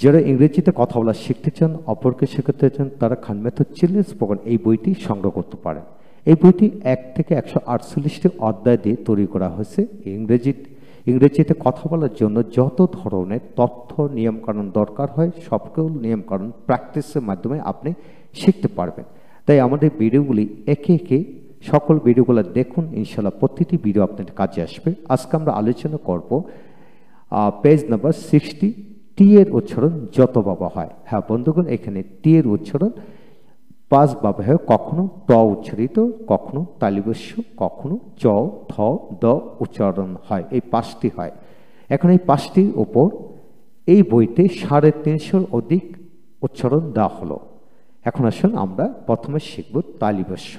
যারা ইংরেজিতে কথা বলা শিখতে চান, অপরকে শেখাতে চান, তারা খান মেথড চিলড্রেন্স প্রোগ্রাম এই বইটি সংগ্রহ করতে পারেন। এই বইটি 1 থেকে 148টি অধ্যায় দিয়ে তৈরি করা হয়েছে। ইংরেজিতে কথা বলার জন্য যত ধরনের তথ্য নিয়মকানুন দরকার হয় সবগুলো নিয়মকানুন প্র্যাকটিসের মাধ্যমে আপনি শিখতে পারবেন। তাই আমাদের ভিডিওগুলি একে একে সকল ভিডিওগুলো দেখুন, ইনশাল্লাহ প্রতিটি ভিডিও আপনাদের কাজে আসবে। আজকে আমরা আলোচনা করব পেজ নাম্বার 60, টি এর উচ্চারণ যত বাবা হয়। হ্যাঁ বন্ধুগণ, এখানে টি এর উচ্চারণ 5 বাবা হয়, কখনো ট উচ্চারিত, কখনো তালিবস্য, কখনো চ, থ, দ উচ্চারণ হয়, এই 5টি হয়। এখন এই 5টির উপর এই বইতে 350 অধিক উচ্চারণ দেওয়া হলো। এখন আসুন আমরা প্রথমে শিখব তালিবস্য।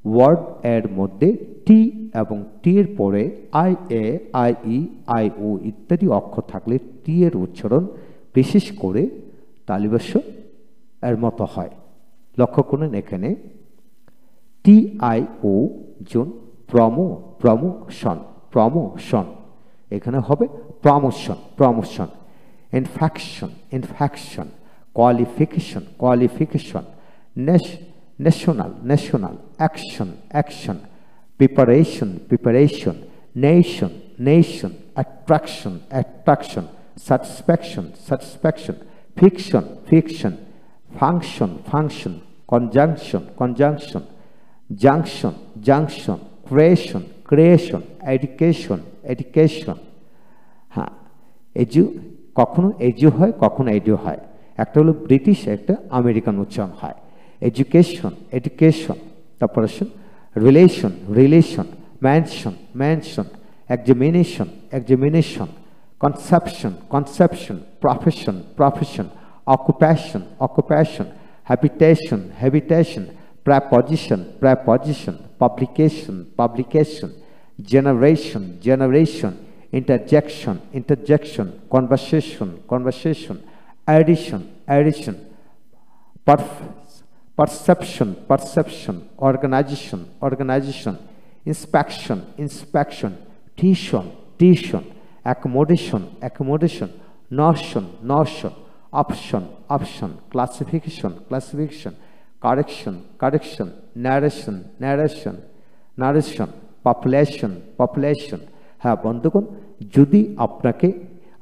ওয়ার্ড এর মধ্যে টি এবং টি এর পরে I A, I E, I O ইত্যাদি অক্ষর থাকলে টি এর উচ্চারণ বিশেষ করে তালিবস্য এর মতো হয়। লক্ষ্য করুন এখানে T I O John promotion, এখানে হবে promotion. Infection, qualification, national, action, preparation, nation, attraction, satisfaction, fiction, function, conjunction, junction, creation, education. হ্যাঁ, কখনো এজু হয়, কখনো এডু হয়। একটা হলো ব্রিটিশ, একটা আমেরিকান উচ্চারণ হয়। এডুকেশন, তারপর আসুন relation, mansion, examination, conception, profession, occupation, habitation, preposition, publication, generation, interjection, conversation, addition, perception, organization, inspection, tuition, accommodation, notion, option, classification, correction, narration, population। হ্যাঁ বন্ধুগণ, যদি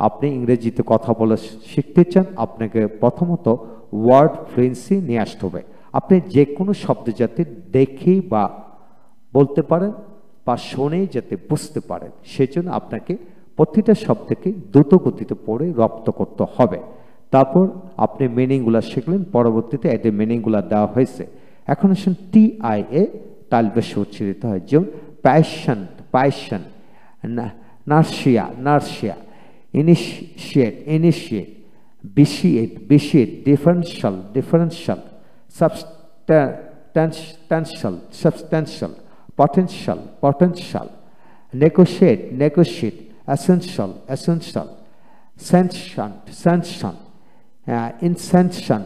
আপনি ইংরেজিতে কথা বলা শিখতে চান, আপনাকে প্রথমত ওয়ার্ড ফ্লুয়েন্সি নিয়ে আসতে হবে। আপনি যে কোনো শব্দ যাতে দেখেই বা বলতে পারেন বা শুনেই যাতে বুঝতে পারেন, সেজন্য আপনাকে প্রতিটা শব্দকে দ্রুত গতিতে পড়ে রপ্ত করতে হবে। তারপর আপনি মিনিংগুলো শিখলেন, পরবর্তীতে এদের মিনিংগুলো দেওয়া হয়েছে। এখন আসুন টি আই এ তালবেশ উচ্চারিত হয়, যেমন passion, নার্সিয়া, initiate, vitiate, differential, substantial, potential, negotiate, essential, sentient, incensation,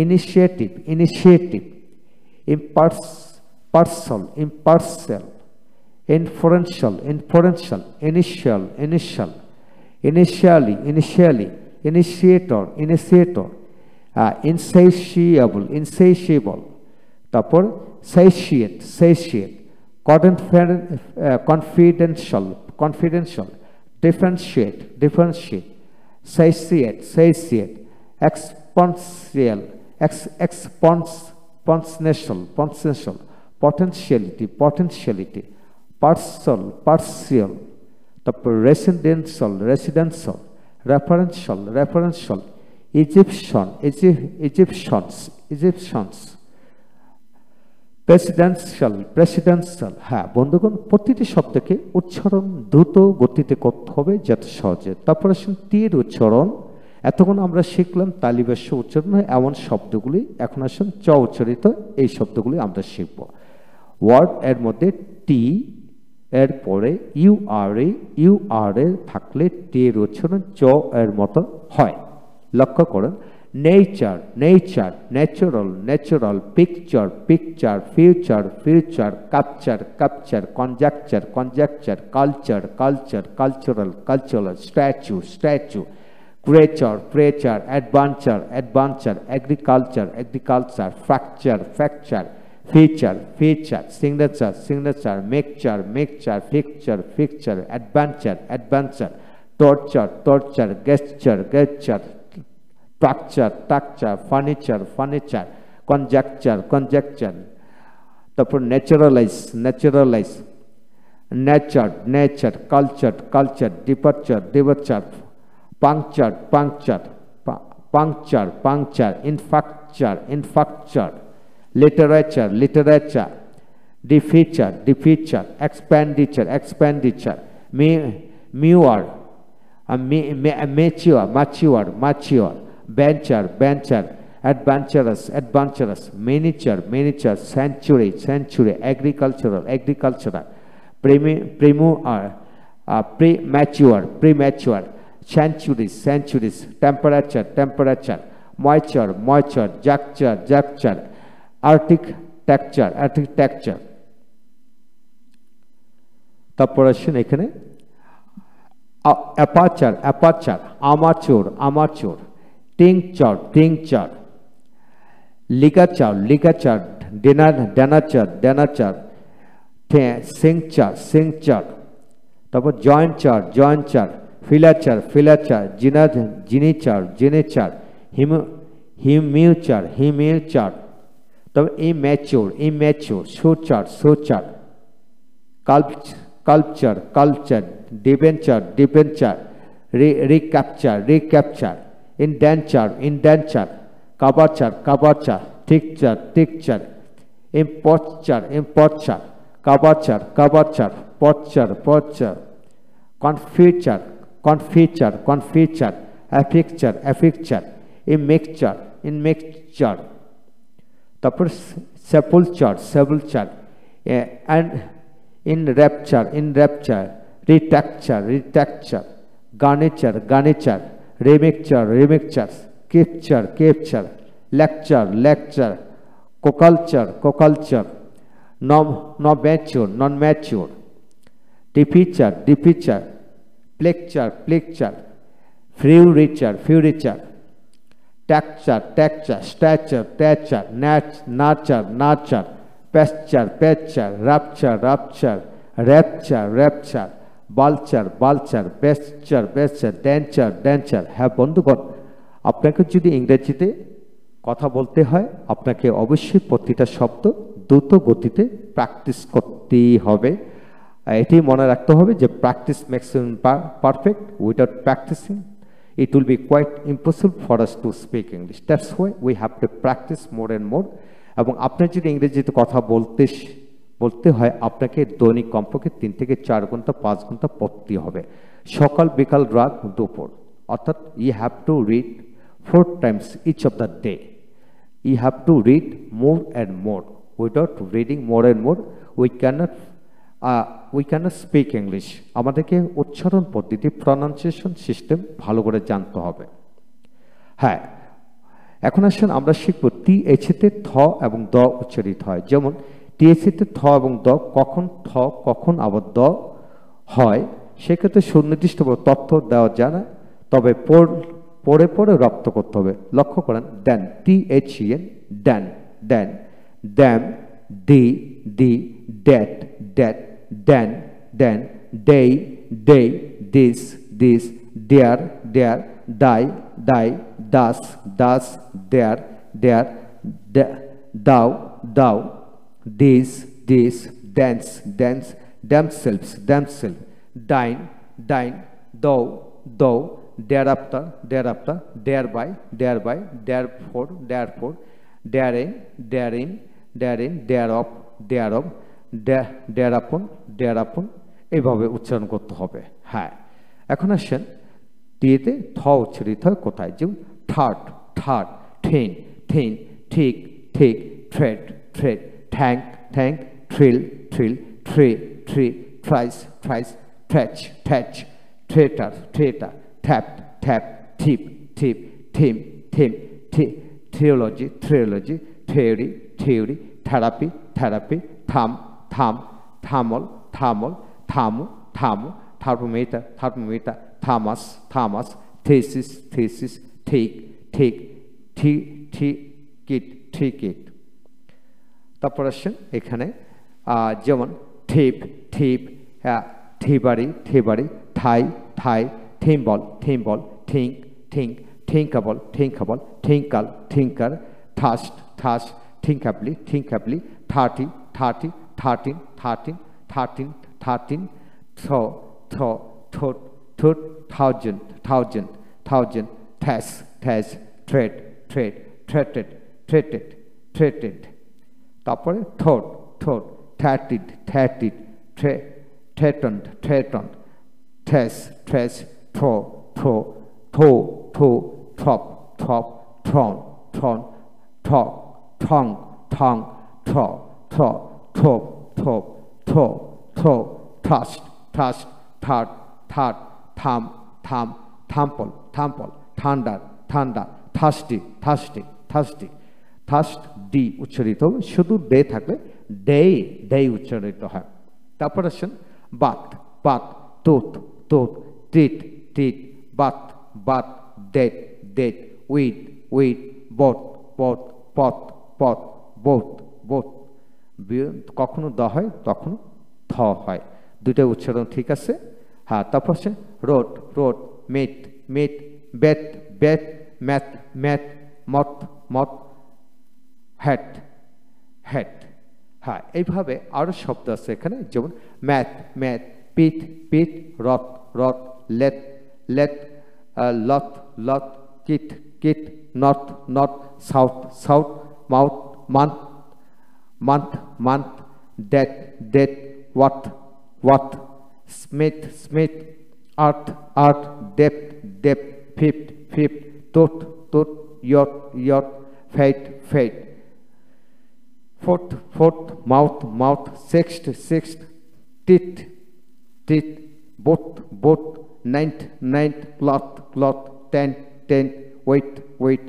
initiative, impartial, inferential, initial, initially, initiator, insatiable, তারপর satiate, confidential, differentiate, satiate, exponential, potentiality, partial, তারপর residential, referential, Egyptians, presidential। হ্যাঁ বন্ধুগণ, প্রতিটি শব্দকে উচ্চারণ দ্রুত গতিতে করতে হবে যাতে সহজে। তারপর আসুন টি এর উচ্চারণ। এতক্ষণ আমরা শিখলাম তালিবাস্য উচ্চারণ হয় এমন শব্দগুলি, এখন আসুন চ উচ্চারিত এই শব্দগুলি আমরা শিখব। ওয়ার্ড এর মধ্যে টি এর পরে ইউ আর এ থাকলে টি এর উচ্চারণ চ এর মতো হয়। লক্ষ্য করুন nature, natural, picture, future, capture, conjecture, cultural, statue, creature, creature, adventure, adventure, agriculture, agriculture, fracture, fracture, feature, feature, signature, signature, mixture, mixture, fixture, fixture, adventure, adventure, torture, torture, gesture, gesture, structure, structure, furniture, furniture, conjecture, conjecture, তারপর naturalize, naturalize, natured, natured, cultured, cultured, departure, departure, punctured, punctured, puncture, puncture, infracture, infracture, literature, literature, defeature, defeature, expenditure, expenditure, mature, mature, mature, mature, venture, venture, adventurous, adventurous, miniature, miniature, century, century, agricultural, agricultural, premature, premature, centuries, centuries, temperature, temperature, moisture, moisture, juncture, juncture, architecture, architecture. তারপর আসেন এখানে aperture, aperture, armature, armature, tincture, tincture, ligature, ligature, denature, denature, cincture, cincture, তারপর jointure, jointure, filature, filature, geniture, geniture, hemiture, hemiture, তারপর immature, immature, suture, suture, culture, culture, debenture, debenture, recapture, recapture, indenture, indenture, coverture, coverture, tincture, tincture, imposture, imposture, coverture, coverture, posture, posture, confiture, confiture, confiture, affixture, affixture, immixture, immixture, তারপর sepulture, sepulture, and in rapture, retexture, retexture, garniture, garniture, remixture, remixture, capture, capture, lecture, lecture, coculture, coculture, non-mature, non-mature, departure, departure, plecture, plecture, furniture, furniture, texture, texture, stature, stature, nurture, nurture, pasture, pasture, rupture, rupture, rapture, rapture, vulture, vulture, vesture, vesture, denture, denture. হ্যাঁ বন্ধুগণ, আপনাকে যদি ইংরেজিতে কথা বলতে হয় আপনাকে অবশ্যই প্রতিটা শব্দ দ্রুত গতিতে প্র্যাকটিস করতেই হবে। এটি মনে রাখতে হবে যে practice makes perfect, without practicing it will be quite impossible for us to speak English. That's why we have to practice more and more. এবং আপনি যদি ইংরেজিতে কথা বলতে হয় আপনাকে দৈনিক কমপক্ষে 3 থেকে 4 ঘন্টা 5 ঘন্টা পড়তে হবে, সকাল বিকাল রাত দুপুর। অর্থাৎ you have to read 4 times each of the day. You have to read more and more. Without reading more and more we cannot speak English. আমাদেরকে উচ্চারণ পদ্ধতি প্রনাউন্সিয়েশন সিস্টেম ভালো করে জানতে হবে। হ্যাঁ, এখন আসুন আমরা শিখব টিএইচ তে থ এবং দ উচ্চারিত হয়। যেমন টিএইচ তে থ এবং দ কখন থ কখন আবার দ হয় সেক্ষেত্রে সুনির্দিষ্ট তথ্য দেওয়া যায় না, তবে পড়ে পড়ে রপ্ত করতে হবে। লক্ষ্য করেন then, THEN, then, then, them, the, the, that, that, then, then, they, they, this, this, দেয়ার, দেয়ার, দাই, দাই, দাস, দাস, দেয়ার, দেয়ার, দাও, দাও, this, this, dance, dance, themselves, themselves, dine, dine, thou, thou, thereafter, thereafter, thereby, thereby, therefore, therefore, therein, therein, therein, thereof, thereof, thereupon, thereupon, এইভাবে উচ্চারণ করতে হবে। হ্যাঁ, এখন আসেন টিতে থ উচ্চারিত হয় কোথায়? যেমন third, third, thin, thin, thick, thick, thread, thread, thank, thank, thrill, thrill, three, three, thrice, thrice, thatch, thatch, theatre, theatre, থ্যাপ, থ্যাপ, থিপ, থিপ, theme, theme, theology, theology, theory, theory, therapy, therapy, thumb, thumb, থামল, থামল, থামু, থামু, thermometer, thermometer, Thomas, Thomas, thesis, thesis, take, take, ঠিক ইট। তারপর আসেন এখানে যেমন থেপ, থেপ, থেবারি, থেবারি, thigh, thigh, thimble, thimble, think, think, thinkable, thinkable, থিঙ্কাল, থিঙ্কার, থাস্ট, থাস্ট, thinkably, thinkably, thirty, thirty, thirteen, thirteen, thirteen, thirteen, throw, throw, thought, thought, thousand, thousand, thousand, থ্যাস, থ্যাস, thread, thread, threaded, threaded, threaded. তারপরে থোট, থোট, থ্যাটিড, থ্যাটিড, threatened, threatened, থ্রেস, থ্রেস, থ্রো, থ্রো, থো, থো, থ্রপ, থ্রপ, থ্রন, থ্রন, থ্র, থং, থং, থ্র, থ্র, থ্রোপ, থ্রোপ, throw, throw, thrust, thrust, third, third, thumb, thumb, থাম্পল, থাম্পল, thunder, thunder, thirsty, thirsty, thirsty, thirst D উচ্চারিত হবে, শুধু ডে থাকলে ডে, ডে উচ্চারিত হয়। তারপর আসেন বাত, বাত, তোত, তোত, টিট, টিট, Baat, Baat, date, date, weed, weed, বট, বট, পথ, পথ, বোথ, বোথ। কখনো দ হয় কখনো থ হয়, দুইটা উচ্চারণ ঠিক আছে। হ্যাঁ, তারপর আসে রোড, রোড, মেট, মেট, বেট, বেট, ম্যাথ, ম্যাথ, মত, মত, হ্যাট, হ্যাট। হ্যাঁ, এইভাবে আরও শব্দ আছে এখানে, যেমন ম্যাথ, ম্যাথ, পিঠ, পিঠ, রথ, রথ, লেট, লেট, লথ, লথ, kith, kith, north, north, south, south, mouth, month, month, month, death, death, ওয়াট, ওয়াট, smith, smith, earth, earth, depth, depth, fifth, fifth, তোট, তোট, youth, youth, faith, faith, fourth, fourth, mouth, mouth, sixth, sixth, teeth, teeth, both, both, ninth, ninth, cloth, cloth, tenth, tenth, weight, weight,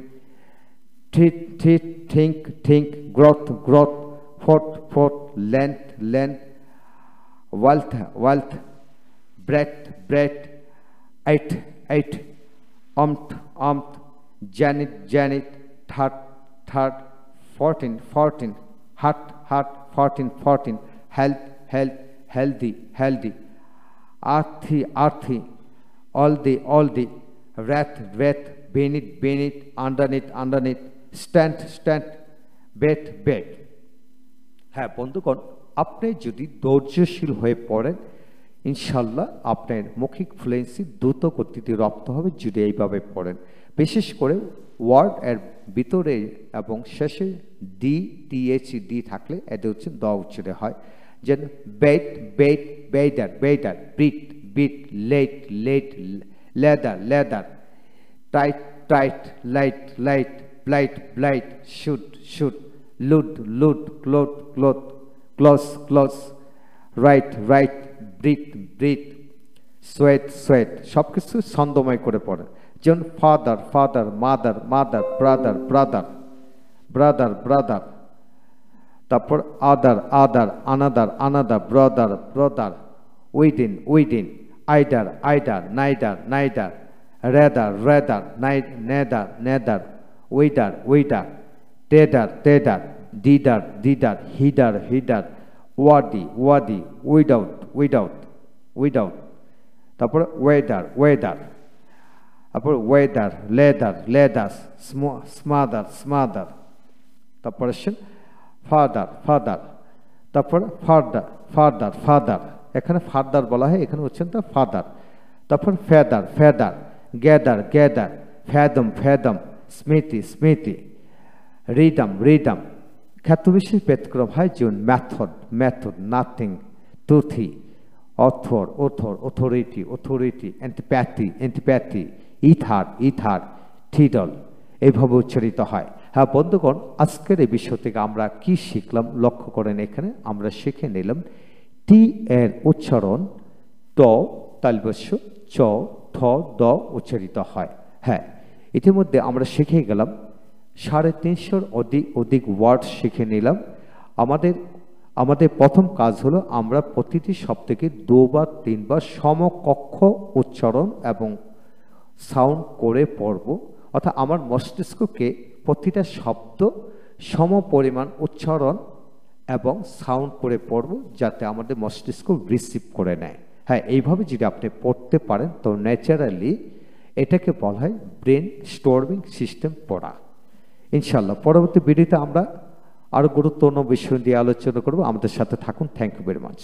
teeth, teeth, think, think, growth, growth, fourth, fourth, length, length, wealth, wealth, breadth, breadth, eight, eight, umph, janet, janet, third, third, 14, 14, heart, heart, 14, 14, health, health, healthy, healthy, earthy, earthy, all the, wrath, wrath, beneath, beneath, underneath, underneath, stand, stand, bed, bed। হ্যাঁ বন্ধুগণ, আপনি যদি ধৈর্যশীল হয়ে পড়েন, ইনশাল্লাহ আপনার মৌখিক ফ্লুয়েন্সি দ্রুত গতিতে রপ্ত হবে যদি এইভাবে পড়েন। বিশেষ করে ওয়ার্ড এর ভিতরে এবং শেষে ডি, টিএইচ, ডি থাকলে এতে হচ্ছে দ উচ্চারণ হয়। যেন bathe, bathe, bather, bather, breathe, বিট, lathe, lathe, leather, leather, tithe, tithe, lithe, lithe, blithe, blithe, soothe, soothe, loathe, loathe, clothe, clothe, clothes, clothes, writhe, writhe, breathe, breathe, swathe, swathe, সব কিছু ছন্দময় করে পড়ে। যেমন father, father, mother, mother, brother, brother, brother, brother, তারপর other, other, another, another, brother, brother, within, within, either, either, neither, neither, rather, rather, nether, nether, wither, wither, tether, tether, দিদার, দিদার, hither, hither, worthy, worthy, without, without, without, তারপর weather, weather, তারপর weather, leather, লেদাস, smother, smother, তারপর আসেন father, father, তারপর father, father, father, এখানে father বলা হয়, এখানে হচ্ছেন তা ফাদার, তারপর feather, feather, gather, gather, fathom, fathom, স্মৃতি, স্মৃতি, রিদম, রিদম। ক্ষেত্রবিশেষ ব্যতিক্রম হয় যেমন method, method, nothing, toothy, author, author, authority, authority, antipathy, antipathy, ether, ether, থিডল, এইভাবে উচ্চারিত হয়। হ্যাঁ বন্ধুগণ, আজকের এই বিষয় থেকে আমরা কি শিখলাম লক্ষ্য করেন, এখানে আমরা শিখে নিলাম টি এর উচ্চারণ ট তালব্য চ, থ, দ উচ্চারিত হয়। হ্যাঁ, ইতিমধ্যে আমরা শিখে গেলাম 350 অধিক ওয়ার্ড শিখে নিলাম। আমাদের প্রথম কাজ হলো আমরা প্রতিটি শব্দকে 2 বা 3 বার সমকক্ষ উচ্চারণ এবং সাউন্ড করে পড়ব, অর্থাৎ আমার মস্তিষ্ককে প্রতিটা শব্দ সম পরিমাণ উচ্চারণ এবং সাউন্ড করে পড়ব, যাতে আমাদের মস্তিষ্ক রিসিভ করে নেয়। হ্যাঁ, এইভাবে যদি আপনি পড়তে পারেন তো ন্যাচারালি এটাকে বলা হয় ব্রেন স্টোরিং সিস্টেম পড়া। ইনশাল্লাহ পরবর্তী ভিডিওতে আমরা আরও গুরুত্বপূর্ণ বিষয় দিয়ে আলোচনা করব। আমাদের সাথে থাকুন। Thank you very much.